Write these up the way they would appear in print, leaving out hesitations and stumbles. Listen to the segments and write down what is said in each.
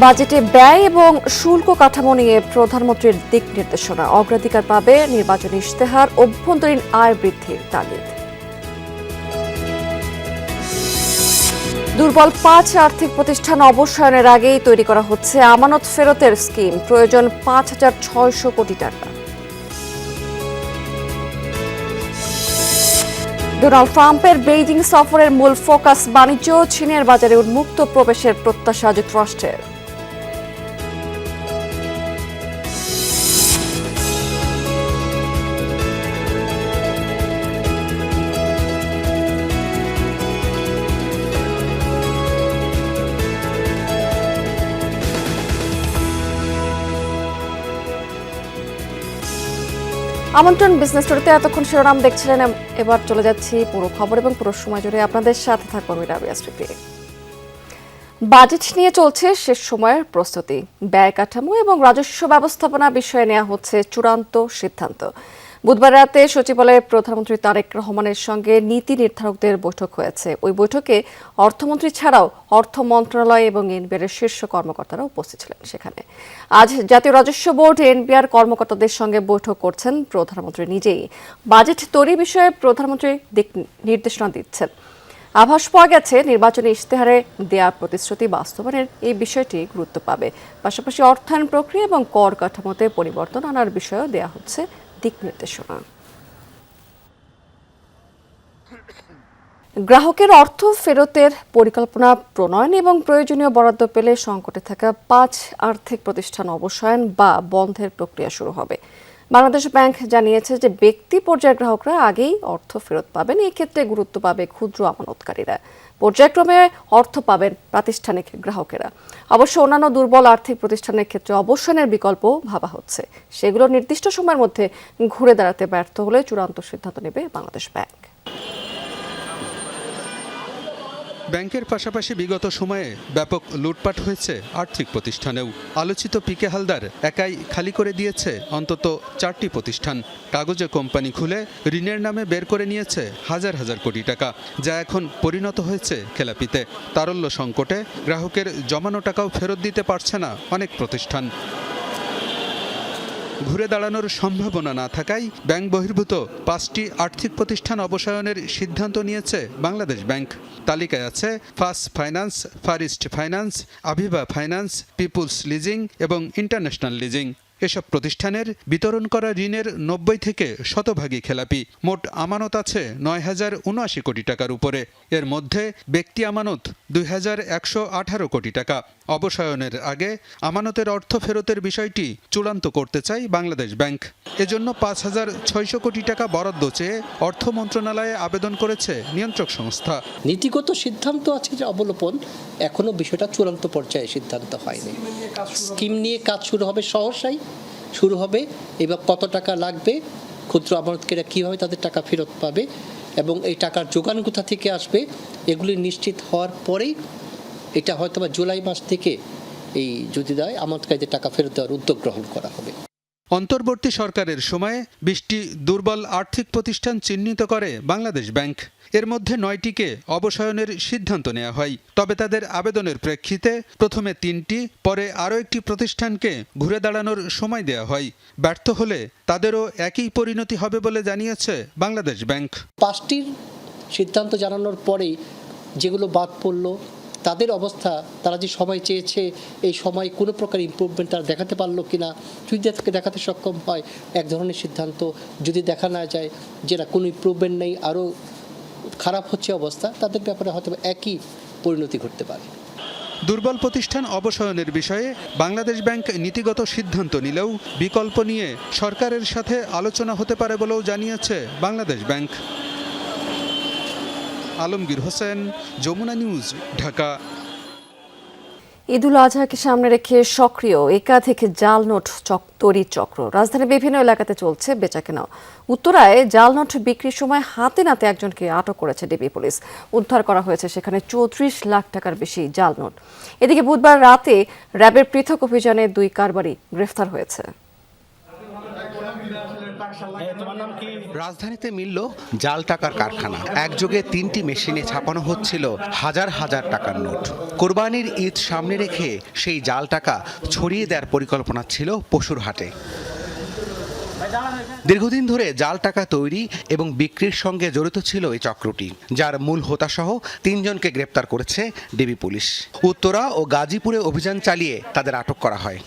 বাজেটে ব্যয় এবং শুল্ক কাঠামো নিয়ে প্রধানমন্ত্রীর দিক নির্দেশনা, অগ্রাধিকার পাবে নির্বাচনী ইশতেহার, অভ্যন্তরীণ আয় বৃদ্ধির তাগিদ। দুর্বল ৫ আর্থিক প্রতিষ্ঠান অবসায়নের আগেই তৈরি করা হচ্ছে আমানত ফেরতের স্কিম, প্রয়োজন ৫,৬০০ কোটি টাকা। ডোনাল্ড ট্রাম্পের বেইজিং সফরের মূল ফোকাস বাণিজ্য, চীনের বাজারে উন্মুক্ত প্রবেশের প্রত্যাশা যুক্তরাষ্ট্রের। আমন্ত্রণ বিজনেস স্টোরিতে এতক্ষণ শিরোনাম দেখছিলেন, এবার চলে যাচ্ছি পুরো খবর এবং পুরো সময় জুড়ে আপনাদের সাথে থাকবো আমি রাবিয়া স্মৃতি। বাজেট নিয়ে চলছে শেষ সময়ের প্রস্তুতি, ব্যয় কাঠামো এবং রাজস্ব ব্যবস্থাপনা বিষয়ে নেওয়া হচ্ছে চূড়ান্ত সিদ্ধান্ত। বুধবার রাতে সচিবালয়ে প্রধানমন্ত্রী তারেক রহমানের সঙ্গে নীতি নির্ধারকদের বৈঠক হয়েছে। ওই বৈঠকে অর্থমন্ত্রী ছাড়াও অর্থ মন্ত্রণালয় এবং এনবিআর শীর্ষ কর্মকর্তারা উপস্থিত ছিলেন। সেখানে আজ জাতীয় রাজস্ব বোর্ড এনবিআর কর্মকর্তাদের সঙ্গে বৈঠক করছেন প্রধানমন্ত্রী নিজেই। বাজেট তৈরি বিষয়ে প্রধানমন্ত্রী দিক নির্দেশনা দিচ্ছেন। আভাস পাওয়া গেছে নির্বাচনী ইশতেহারে দেয়া প্রতিশ্রুতি বাস্তবায়নের এই বিষয়টি গুরুত্ব পাবে। পাশাপাশি অর্থায়ন প্রক্রিয়া এবং কর কাঠামোতে পরিবর্তন আনার বিষয়েও দেয়া হচ্ছে দিক নির্দেশনা। গ্রাহকের অর্থ ফেরতের পরিকল্পনা প্রণয়ন এবং প্রয়োজনীয় বরাদ্দ পেলে সংকটে থাকা ৫ আর্থিক প্রতিষ্ঠান অবসায়ন বা বন্ধের প্রক্রিয়া শুরু হবে। বাংলাদেশ ব্যাংক জানিয়েছে যে ব্যক্তি পর্যায়ের গ্রাহকরা আগেই অর্থ ফেরত পাবেন, এই ক্ষেত্রে গুরুত্ব পাবে ক্ষুদ্র আমানতকারীরা। পর্যায়ক্রমে অর্থ পাবেন প্রাতিষ্ঠানিক গ্রাহকেরা। অবশ্য অন্যান্য দুর্বল আর্থিক প্রতিষ্ঠানের ক্ষেত্রে অবসানের বিকল্প ভাবা হচ্ছে। সেগুলো নির্দিষ্ট সময়ের মধ্যে ঘুরে দাঁড়াতে ব্যর্থ হলে চূড়ান্ত সিদ্ধান্ত নেবে বাংলাদেশ ব্যাংক। ব্যাংকের পাশাপাশি বিগত সময়ে ব্যাপক লুটপাট হয়েছে আর্থিক প্রতিষ্ঠানেও। আলোচিত পিকে হালদার একাই খালি করে দিয়েছে অন্তত 4টি প্রতিষ্ঠান। কাগজে কোম্পানি খুলে ঋণের নামে বের করে নিয়েছে হাজার হাজার কোটি টাকা, যা এখন পরিণত হয়েছে খেলাপিতে। তারল্য সংকটে গ্রাহকের জমানো টাকাও ফেরত দিতে পারছে না অনেক প্রতিষ্ঠান। ঘুরে দাঁড়ানোর সম্ভাবনা না থাকায় ব্যাংক বহির্ভূত 5টি আর্থিক প্রতিষ্ঠান অবসায়নের সিদ্ধান্ত নিয়েছে বাংলাদেশ ব্যাংক। তালিকায় আছে first finance, far east finance, Aviva finance, people's leasing এবং ইন্টারন্যাশনাল লিজিং। এসব প্রতিষ্ঠানের বিতরণ করা ঋণের 90 থেকে শতভাগই খেলাপি। মোট আমানত আছে 9,079 কোটি টাকার উপরে। এর মধ্যে ব্যক্তি আমানত 2,118 কোটি টাকা। অবসায়নের আগে আমানতের অর্থ ফেরতের বিষয়টি চূড়ান্ত করতে চায় বাংলাদেশ ব্যাংক। এজন্য 5,600 কোটি টাকা বরাদ্দ চেয়ে অর্থ মন্ত্রণালয়ে আবেদন করেছে নিয়ন্ত্রক সংস্থা। নীতিগত সিদ্ধান্ত আছে যে অবলোপন, এখনো বিষয়টা চূড়ান্ত পর্যায়ে সিদ্ধান্ত হয়নি। স্কিম নিয়ে কাজ শুরু হবে, সহসাই শুরু হবে। এবার কত টাকা লাগবে, ক্ষুদ্র আমানতকারীরা কীভাবে তাদের টাকা ফেরত পাবে এবং এই টাকার যোগান কোথা থেকে আসবে, এগুলি নিশ্চিত হওয়ার পরেই এটা হয়তো বা জুলাই মাস থেকে এই যদি দেয় আমানতকারীদের টাকা ফেরত দেওয়ার উদ্যোগ গ্রহণ করা হবে। অন্তর্বর্তী সরকারের সময়ে 20টি দুর্বল আর্থিক প্রতিষ্ঠান চিহ্নিত করে বাংলাদেশ ব্যাংক। এর মধ্যে 9টিকে অবসায়নের সিদ্ধান্ত নেওয়া হয়। তবে তাদের আবেদনের প্রেক্ষিতে প্রথমে 3টি, পরে আরও একটি প্রতিষ্ঠানকে ঘুরে দাঁড়ানোর সময় দেওয়া হয়। ব্যর্থ হলে তাদেরও একই পরিণতি হবে বলে জানিয়েছে বাংলাদেশ ব্যাংক। 5টির সিদ্ধান্ত জানানোর পরেই যেগুলো বাদ পড়লো তাদের অবস্থা, তারা যে সময় চেয়েছে এই সময় কোনো প্রকার ইমপ্রুভমেন্ট তারা দেখাতে পারলো কিনা, যদি দেখাতে সক্ষম হয় এক ধরনের সিদ্ধান্ত, যদি দেখা না যায় যেটা কোনো ইমপ্রুভমেন্ট নেই, আরও খারাপ হচ্ছে অবস্থা, তাদের ব্যাপারে হয়তো একই পরিণতি ঘটতে পারে। দুর্বল প্রতিষ্ঠান অবসায়নের বিষয়ে বাংলাদেশ ব্যাংক নীতিগত সিদ্ধান্ত নিলেও বিকল্প নিয়ে সরকারের সাথে আলোচনা হতে পারে বলেও জানিয়েছে বাংলাদেশ ব্যাংক। আলমগীর হোসেন, যমুনা নিউজ, ঢাকা। ঈদুল আজহাকে সামনে রেখে সক্রিয় একাধিক জাল নোট তৈরির চক্র। রাজধানীর বিভিন্ন এলাকাতে চলছে বেচাকেনা। উত্তরায় জাল নোট বিক্রির সময় হাতে নাতে একজনকে আটক করেছে ডিবি পুলিশ। উদ্ধার করা হয়েছে সেখানে 34 লাখ টাকার বেশি জাল নোট। এদিকে বুধবার রাতে র্যাবের পৃথক অভিযানে 2 কারবারি গ্রেফতার হয়েছে। রাজধানীতে মিলল জাল টাকার কারখানা। একযোগে 3টি মেশিনে ছাপানো হচ্ছিল হাজার হাজার টাকার নোট। কোরবানির ঈদ সামনে রেখে সেই জাল টাকা ছড়িয়ে দেওয়ার পরিকল্পনা ছিল পশুর হাটে। দীর্ঘদিন ধরে জাল টাকা তৈরি এবং বিক্রির সঙ্গে জড়িত ছিল এই চক্রটি, যার মূল হোতাসহ 3 জনকে গ্রেপ্তার করেছে ডিবি পুলিশ। উত্তরা ও গাজীপুরে অভিযান চালিয়ে তাদের আটক করা হয়।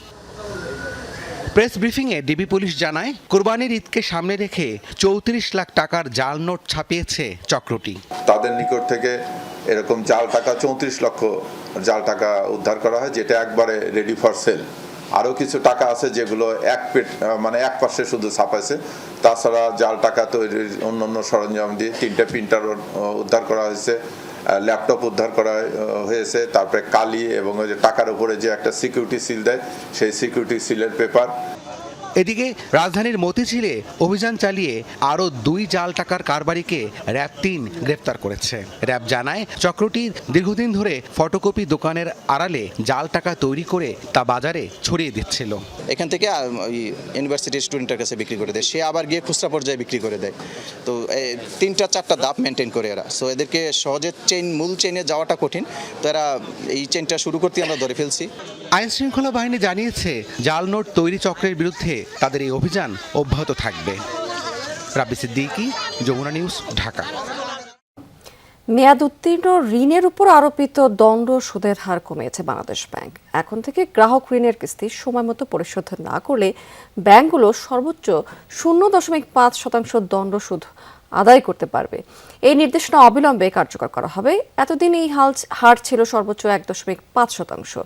প্রেস ব্রিফিংয়ে ডিবি পুলিশ জানায়, কোরবানির ঈদকে সামনে রেখে 34 লাখ টাকার জাল নোট ছাপিয়েছে চক্রটি। তাদের নিকট থেকে এরকম জাল টাকা 34 লক্ষ জাল টাকা উদ্ধার করা হয়, যেটা একবারে রেডি ফর সেল। আরও কিছু টাকা আছে যেগুলো এক পাশে শুধু ছাপাইছে। তাছাড়া জাল টাকা তৈরির অন্যান্য সরঞ্জাম দিয়ে 3টে প্রিন্টার উদ্ধার করা হয়েছে, ল্যাপটপ উদ্ধার করা হয়েছে, তারপরে কালি এবং ওই যে টাকার উপরে যে একটা সিকিউরিটি সিল দেয় সেই সিকিউরিটি সিলের পেপার। এদিকে রাজধানীর মতিঝিলে অভিযান চালিয়ে আরও 2 জাল টাকার কারবারিকে র্যাব 3 গ্রেপ্তার করেছে। র্যাব জানায়, চক্রটি দীর্ঘদিন ধরে ফটোকপি দোকানের আড়ালে জাল টাকা তৈরি করে তা বাজারে ছড়িয়ে দিচ্ছিল। এখান থেকে ইউনিভার্সিটির স্টুডেন্টের কাছে বিক্রি করে দেয়, সে আবার গিয়ে খুচরা পর্যায়ে বিক্রি করে দেয়। তো 3-4টা ধাপ মেনটেন করে এরা। সো এদেরকে সহজে মূল চেইনে যাওয়াটা কঠিন, তো এরা এই চেইনটা শুরু করতে আমরা ধরে ফেলছি। আইন শৃঙ্খলা বাহিনী জানিয়েছে, জাল নোট তৈরি চক্রের বিরুদ্ধে তাদের এই অভিযান অব্যাহত থাকবে। রাব্বি সিদ্দিকী, যমুনা নিউজ, ঢাকা। মেয়াদ উত্তীর্ণ ঋণের উপর আরোপিত দণ্ড সুদের হার কমিয়েছে বাংলাদেশ ব্যাংক। এখন থেকে গ্রাহক ঋণের কিস্তি সময় মতো পরিশোধ না করলে ব্যাংকগুলো সর্বোচ্চ 0.5% দণ্ড সুদ আদায় করতে পারবে। এই নির্দেশনা অবিলম্বে কার্যকর করা হবে। এতদিন এই হার ছিল সর্বোচ্চ 1.5%।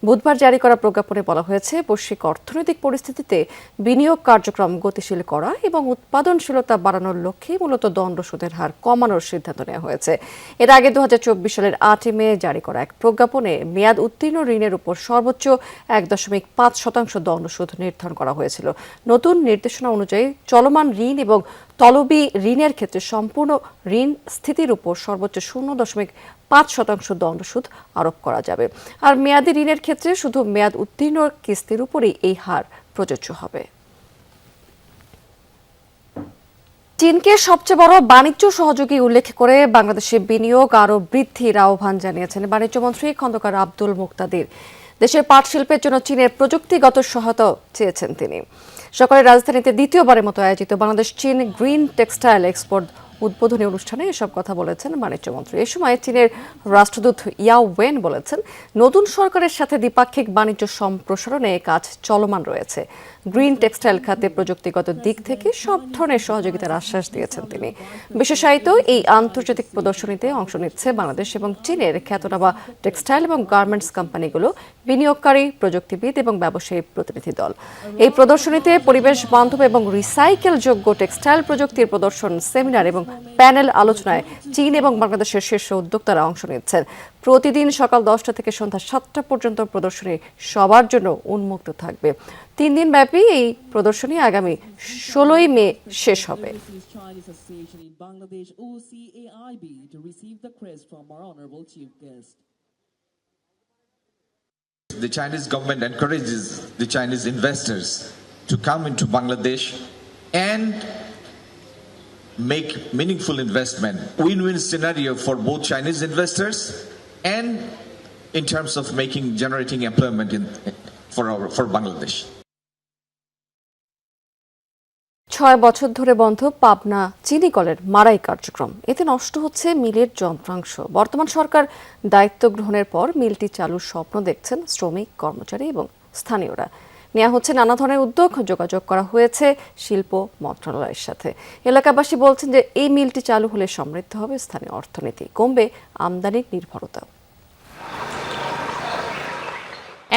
বুধবার জারি করা প্রজ্ঞাপনে বলা হয়েছে, বৈশ্বিক অর্থনৈতিক পরিস্থিতিতে বিনিয়োগ কার্যক্রম গতিশীল করা এবং উৎপাদনশীলতা বাড়ানোর লক্ষ্যে মূলত দণ্ড সুদের হার কমানোর সিদ্ধান্ত নেওয়া হয়েছে। এর আগে 2024 সালের 8 মে জারি করা এক প্রজ্ঞাপনে মেয়াদ উত্তীর্ণ ঋণের উপর সর্বোচ্চ 1.5% দণ্ড সুদ নির্ধারণ করা হয়েছিল। নতুন নির্দেশনা অনুযায়ী চলমান ঋণ এবং তলবি ঋণের ক্ষেত্রে সম্পূর্ণ ঋণ স্থিতির উপর সর্বোচ্চ 0.5% দণ্ড সুদ আরোপ করা যাবে। আর মেয়াদি ঋণের ক্ষেত্রে শুধু মেয়াদ উত্তীর্ণ কিস্তির উপরেই এই হার প্রযোজ্য হবে। চীনকে সবচেয়ে বড় বাণিজ্য সহযোগী উল্লেখ করে বাংলাদেশে বিনিয়োগ আরও বৃদ্ধির আহ্বান জানিয়েছেন বাণিজ্যমন্ত্রী খন্দকার আব্দুল মুক্তাদির। দেশের পাট শিল্পের জন্য চীনের প্রযুক্তিগত সহায়তা চেয়েছেন তিনি। সকালে রাজধানীতে দ্বিতীয়বারের মতো আয়োজিত বাংলাদেশ চীন গ্রিন টেক্সটাইল এক্সপোর্ট উদ্বোধনী অনুষ্ঠানে এসব কথা বলেছেন বাণিজ্যমন্ত্রী। এ সময় চীনের রাষ্ট্রদূত ইয়াও ওয়েন বলেছেন, নতুন সরকারের সাথে দ্বিপাক্ষিক বাণিজ্য সম্প্রসারণে কাজ চলমান রয়েছে। গ্রিন টেক্সটাইল খাতে প্রযুক্তিগত দিক থেকে সব ধরনের সহযোগিতার আশ্বাস দিয়েছেন তিনি। বিশেষায়িত এই আন্তর্জাতিক প্রদর্শনীতে অংশ নিচ্ছে বাংলাদেশ এবং চীনের খ্যাতনামা টেক্সটাইল এবং গার্মেন্টস কোম্পানিগুলো, বিনিয়োগকারী, প্রযুক্তিবিদ এবং ব্যবসায়ী প্রতিনিধি দল। এই প্রদর্শনীতে পরিবেশ বান্ধব এবং রিসাইকেলযোগ্য টেক্সটাইল প্রযুক্তির প্রদর্শন, সেমিনার এবং প্যানেল আলোচনায় চীন এবং বাংলাদেশের শীর্ষ উদ্যোক্তারা অংশ নিচ্ছেন। প্রতিদিন সকাল 10টা থেকে সন্ধ্যা 7টা পর্যন্ত প্রদর্শনী সবার জন্য উন্মুক্ত থাকবে। 3 দিন ব্যাপী এই প্রদর্শনী আগামী 16 মে শেষ হবে। The Chinese government encourages the Chinese investors to come into Bangladesh and make meaningful investment. Win-win scenario for both Chinese investors and in terms of generating employment for Bangladesh. 6 বছর ধরে বন্ধ পাবনা চিনি কলের মারাই কার্যক্রম। এতে নষ্ট হচ্ছে মিলের যন্ত্রাংশ। বর্তমান সরকার দায়িত্ব গ্রহণের পর মিলটি চালুর স্বপ্ন দেখছেন শ্রমিক, কর্মচারী এবং স্থানীয়রা। নেওয়া হচ্ছে নানা ধরনের উদ্যোগ, যোগাযোগ করা হয়েছে শিল্প মন্ত্রণালয়ের সাথে। এলাকাবাসী বলছেন যে এই মিলটি চালু হলে সমৃদ্ধ হবে স্থানীয় অর্থনীতি, কমবে আমদানির নির্ভরতা।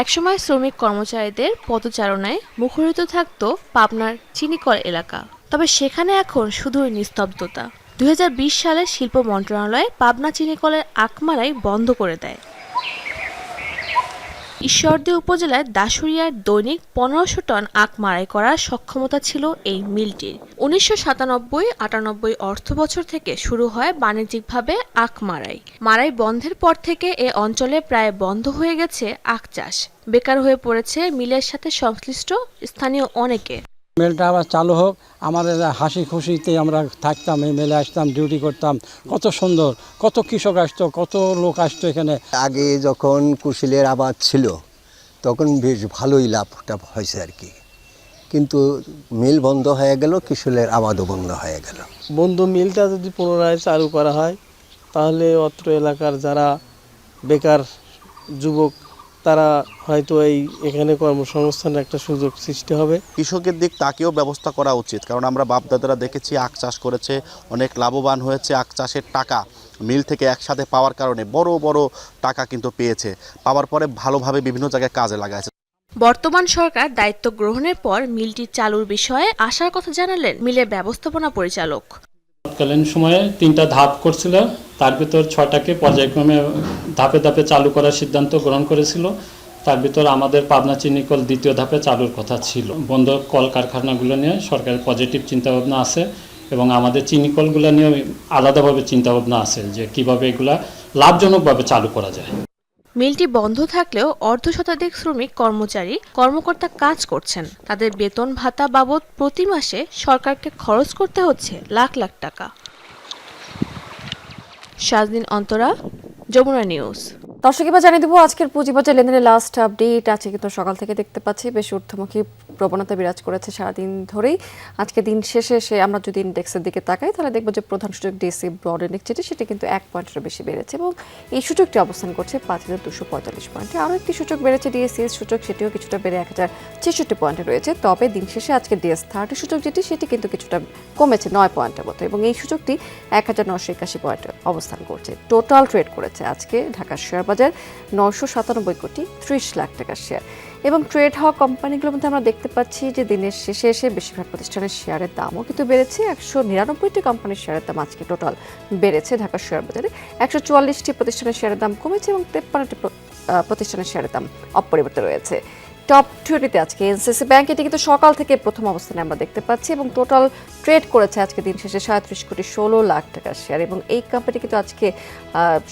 একসময় শ্রমিক কর্মচারীদের পদচারণায় মুখরিত থাকত পাবনার চিনিকল এলাকা, তবে সেখানে এখন শুধুই নিস্তব্ধতা। 2020 সালে শিল্প মন্ত্রণালয় পাবনা চিনিকলের আখমারাই বন্ধ করে দেয়। ঈশ্বরদী উপজেলার দাসুরিয়ার দৈনিক 1500 টন আখ মাড়াই করার সক্ষমতা ছিল এই মিলটির। 1997-98 অর্থ বছর থেকে শুরু হয় বাণিজ্যিকভাবে আখ মাড়াই বন্ধের পর থেকে এ অঞ্চলে প্রায় বন্ধ হয়ে গেছে আখ চাষ। বেকার হয়ে পড়েছে মিলের সাথে সংশ্লিষ্ট স্থানীয় অনেকে। মেলটা আবার চালু হোক, আমাদের হাসি খুশিতে আমরা থাকতাম, এই মেলে আসতাম, ডিউটি করতাম। কত সুন্দর, কত কৃষক আসতো, কত লোক আসতো এখানে। আগে যখন কুশলের আবাদ ছিল তখন বেশ ভালোই লাভটা হয়েছে আর কি, কিন্তু মিল বন্ধ হয়ে গেল, কিশোরের আবাদও বন্ধ হয়ে গেল। বন্ধু মিলটা যদি পুনরায় চালু করা হয় তাহলে অত্র এলাকার যারা বেকার যুবক তারা হয়তো এখানে কর্মসংস্থানের একটা সুযোগ সৃষ্টি হবে। কৃষকের দিক তাকেও ব্যবস্থা করা উচিত, কারণ আমরা বাপদাদারা দেখেছি আখ চাষ করেছে, অনেক লাভবান হয়েছে। আখ চাষের টাকা মিল থেকে একসাথে পাওয়ার কারণে বড় বড় টাকা কিন্তু পেয়েছে, পাওয়ার পরে ভালোভাবে বিভিন্ন জায়গায় কাজে লাগাইছে। বর্তমান সরকার দায়িত্ব গ্রহণের পর মিলটি চালুর বিষয়ে আশার কথা জানালেন মিলের ব্যবস্থাপনা পরিচালক। তৎকালীন সময়ে 3টা ধাপ করছিল, তার ভিতর 6টাকে পর্যায়ক্রমে ধাপে ধাপে চালু করার সিদ্ধান্ত গ্রহণ করেছিল। তার ভিতর আমাদের পাবনা চিনিকল 2য় ধাপে চালুর কথা ছিল। বন্ধ কল কারখানাগুলো নিয়ে সরকারের পজিটিভ চিন্তাভাবনা আছে এবং আমাদের চিনিকলগুলো নিয়ে আলাদাভাবে চিন্তাভাবনা আছে যে কিভাবে এগুলা লাভজনকভাবে চালু করা যায়। মিলটি বন্ধ থাকলেও অর্ধশতাধিক শ্রমিক কর্মকর্তা কাজ করছেন। তাদের বেতন ভাতা বাবদ প্রতি মাসে সরকারকে খরচ করতে হচ্ছে লাখ লাখ টাকা। শাজদিন অন্তরা, যমুনা নিউজ। দর্শক এবার জানিয়ে দেবো আজকের পুঁজিবাজার লেনদেনের লাস্ট আপডেট। আজকে কিন্তু সকাল থেকে দেখতে পাচ্ছি বেশ ঊর্ধ্বমুখী প্রবণতা বিরাজ করেছে সারাদিন ধরেই। আজকে দিন শেষে আমরা যদি ইন্ডেক্সের দিকে তাকাই তাহলে দেখবো যে প্রধান সূচক ডিএসসি ব্রড ইন্ডেক্স যেটি সেটি কিন্তু 1 পয়েন্টের বেশি বেড়েছে এবং এই সূচকটি অবস্থান করছে 5245 পয়েন্টে। আরও একটি সূচক বেড়েছে ডিএসসি সূচক, সেটিও কিছুটা বেড়ে 1066 পয়েন্টে রয়েছে। তবে দিন শেষে আজকে ডিএস30 সূচক যেটি সেটি কিন্তু কিছুটা কমেছে 9 পয়েন্টের মতো এবং এই সূচকটি 1981 পয়েন্টে অবস্থান করছে। টোটাল ট্রেড করেছে আজকে ঢাকার শেয়ার বাজার 997 কোটি 30 লাখ টাকার শেয়ার এবং ট্রেড হওয়া কোম্পানিগুলোর মধ্যে আমরা দেখতে পাচ্ছি যে দিনের শেষে এসে বেশিরভাগ প্রতিষ্ঠানের শেয়ারের দামও কিন্তু বেড়েছে। 199টি কোম্পানির শেয়ারের দাম আজকে টোটাল বেড়েছে ঢাকার শেয়ার বাজারে। 144টি প্রতিষ্ঠানের শেয়ারের দাম কমেছে এবং 53টি প্রতিষ্ঠানের শেয়ারের দাম অপরিবর্তিত রয়েছে। টপ 20তে আজকে এনসিসি ব্যাংক, এটি কিন্তু সকাল থেকে প্রথম অবস্থানে আমরা দেখতে পাচ্ছি এবং টোটাল ট্রেড করেছে আজকে দিন শেষে 37 কোটি 16 লাখ টাকার শেয়ার এবং এই কোম্পানি কিন্তু আজকে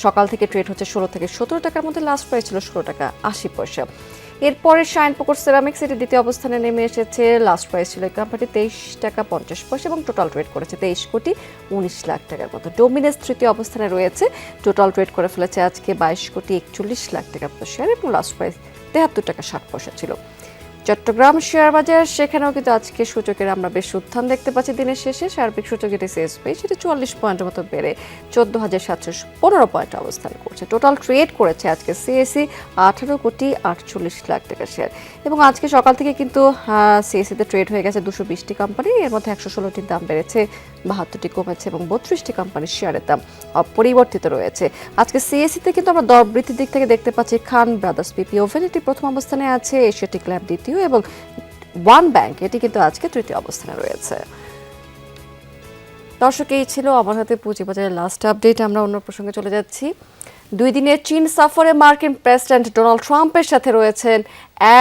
সকাল থেকে ট্রেড হচ্ছে 16 থেকে 17 টাকার মধ্যে, লাস্ট প্রাইস ছিল 16 টাকা 80 পয়সা। এরপরে শাইনপুকুর সেরামিক্স, এটি দ্বিতীয় অবস্থানে নেমে এসেছে, লাস্ট প্রাইস ছিল এই কোম্পানি 23 টাকা 50 পয়সা এবং টোটাল ট্রেড করেছে 23 কোটি 19 লাখ টাকার মতো। ডোমিনেস তৃতীয় অবস্থানে রয়েছে, টোটাল ট্রেড করে ফেলেছে আজকে 22 কোটি 41 লাখ টাকার মতো শেয়ার এবং লাস্ট প্রাইস 73 টাকা 60 পয়সা ছিল। চট্টগ্রাম শেয়ার বাজার, সেখানেও কিন্তু আজকে সূচকের আমরা বেশ উত্থান দেখতে পাচ্ছি। দিনের শেষে সার্বিক সূচক যেটি সিএসপি সেটি 44 পয়েন্টের মতো বেড়ে 14,715 পয়েন্টে অবস্থান করছে। টোটাল ট্রেড করেছে আজকে সিএসসি 18 কোটি 48 লাখ টাকা শেয়ার এবং আজকে সকাল থেকে কিন্তু সিএসসিতে ট্রেড হয়ে গেছে 220টি কোম্পানি, এর মধ্যে 116টির দাম বেড়েছে, 72টি কমেছে এবং 32টি কোম্পানির শেয়ারের দাম অপরিবর্তিত রয়েছে। আজকে সিএসসিতে কিন্তু আমরা দর বৃদ্ধির দিক থেকে দেখতে পাচ্ছি খান ব্রাদার্স পিপি ওভেন এটি প্রথম অবস্থানে আছে, এশিয়াটিক ল্যাব দ্বিতীয় এবং ওয়ান ব্যাংক এটি কিন্তু আজকে তৃতীয় অবস্থানে রয়েছে। দর্শক, এই ছিল আমার হাতে পুঁজিবাজারের লাস্ট আপডেট। আমরা অন্য প্রসঙ্গে চলে যাচ্ছি। 2 দিনের চীন সফরে মার্কিন প্রেসিডেন্ট ডোনাল্ড ট্রাম্পের সাথে রয়েছেন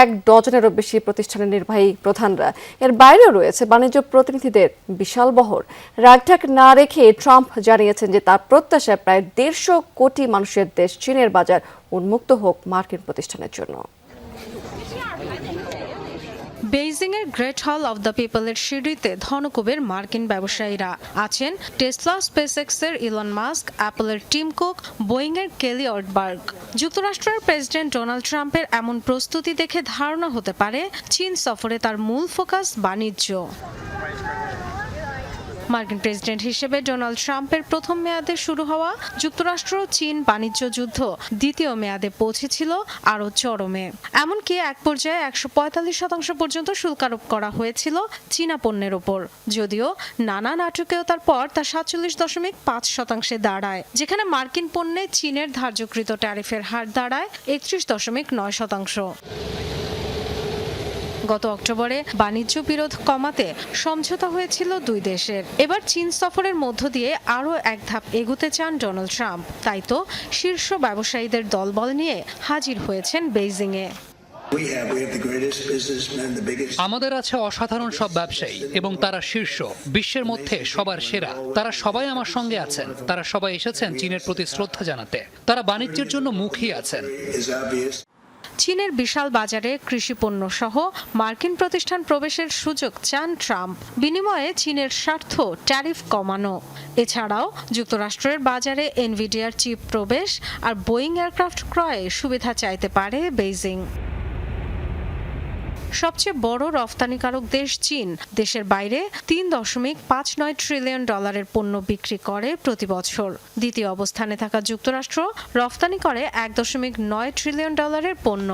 1 ডজনেরও বেশি প্রতিষ্ঠানের নির্বাহী প্রধানরা। এর বাইরেও রয়েছে বাণিজ্য প্রতিনিধিদের বিশাল বহর। রাগঢাক না রেখে ট্রাম্প জানিয়েছেন যে তার প্রত্যাশা প্রায় 150 কোটি মানুষের দেশ চীনের বাজার উন্মুক্ত হোক মার্কিন প্রতিষ্ঠানের জন্য। বেইজিংয়ের গ্রেট হল অব দ্য পিপলের সিঁড়িতে ধনকুবের মার্কিন ব্যবসায়ীরা আছেন। টেসলা, স্পেসএক্সের ইলন মাস্ক, অ্যাপলের টিম কুক, বোয়িংয়ের কেলি অর্টবার্গ। যুক্তরাষ্ট্রের প্রেসিডেন্ট ডোনাল্ড ট্রাম্পের এমন প্রস্তুতি দেখে ধারণা হতে পারে চীন সফরে তার মূল ফোকাস বাণিজ্য। মার্কিন প্রেসিডেন্ট হিসেবে ডোনাল্ড ট্রাম্পের প্রথম মেয়াদে শুরু হওয়া যুক্তরাষ্ট্র চীন বাণিজ্য যুদ্ধ দ্বিতীয় মেয়াদে পৌঁছেছিল আরও চরমে। এমনকি এক পর্যায়ে 145% পর্যন্ত শুল্ক আরোপ করা হয়েছিল চীনা পণ্যের ওপর, যদিও নানা নাটকীয়তার পর তা 47.5% দাঁড়ায়, যেখানে মার্কিন পণ্যে চীনের ধার্যকৃত ট্যারিফের হার দাঁড়ায় 31.9%। গত অক্টোবরে বাণিজ্য বিরোধ কমাতে সমঝোতা হয়েছিল দুই দেশের। এবার চীন সফরের মধ্য দিয়ে আরও এক ধাপ এগোতে চান ডোনাল্ড ট্রাম্প, তাই তো শীর্ষ ব্যবসায়ীদের দলবল নিয়ে হাজির হয়েছেন বেইজিংয়ে। আমাদের আছে অসাধারণ সব ব্যবসায়ী এবং তারা শীর্ষ, বিশ্বের মধ্যে সবার সেরা। তারা সবাই আমার সঙ্গে আছেন, তারা সবাই এসেছেন চীনের প্রতি শ্রদ্ধা জানাতে, তারা বাণিজ্যের জন্য মুখিয়ে আছেন। চীনের বিশাল বাজারে কৃষিপণ্য সহ মার্কিন প্রতিষ্ঠান প্রবেশের সুযোগ চান ট্রাম্প, বিনিময়ে চীনের স্বার্থ ট্যারিফ কমানো। এছাড়াও যুক্তরাষ্ট্রের বাজারে এনভিডিয়ার চিপ প্রবেশ আর বোয়িং এয়ারক্রাফট ক্রয়ে সুবিধা চাইতে পারে বেইজিং। সবচেয়ে বড় রফতানিকারক দেশ চীন দেশের বাইরে $3.59 ট্রিলিয়ন পণ্য বিক্রি করে প্রতি বছর। দ্বিতীয় অবস্থানে থাকা যুক্তরাষ্ট্র রফতানি করে $1.9 ট্রিলিয়ন পণ্য।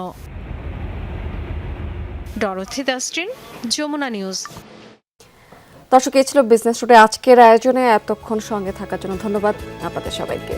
Dorothy Dustin, Jamuna news. দর্শক, এই ছিল বিজনেস টুডে আজকের আয়োজনে। এতক্ষণ সঙ্গে থাকার জন্য ধন্যবাদ আপনাদের সবাইকে।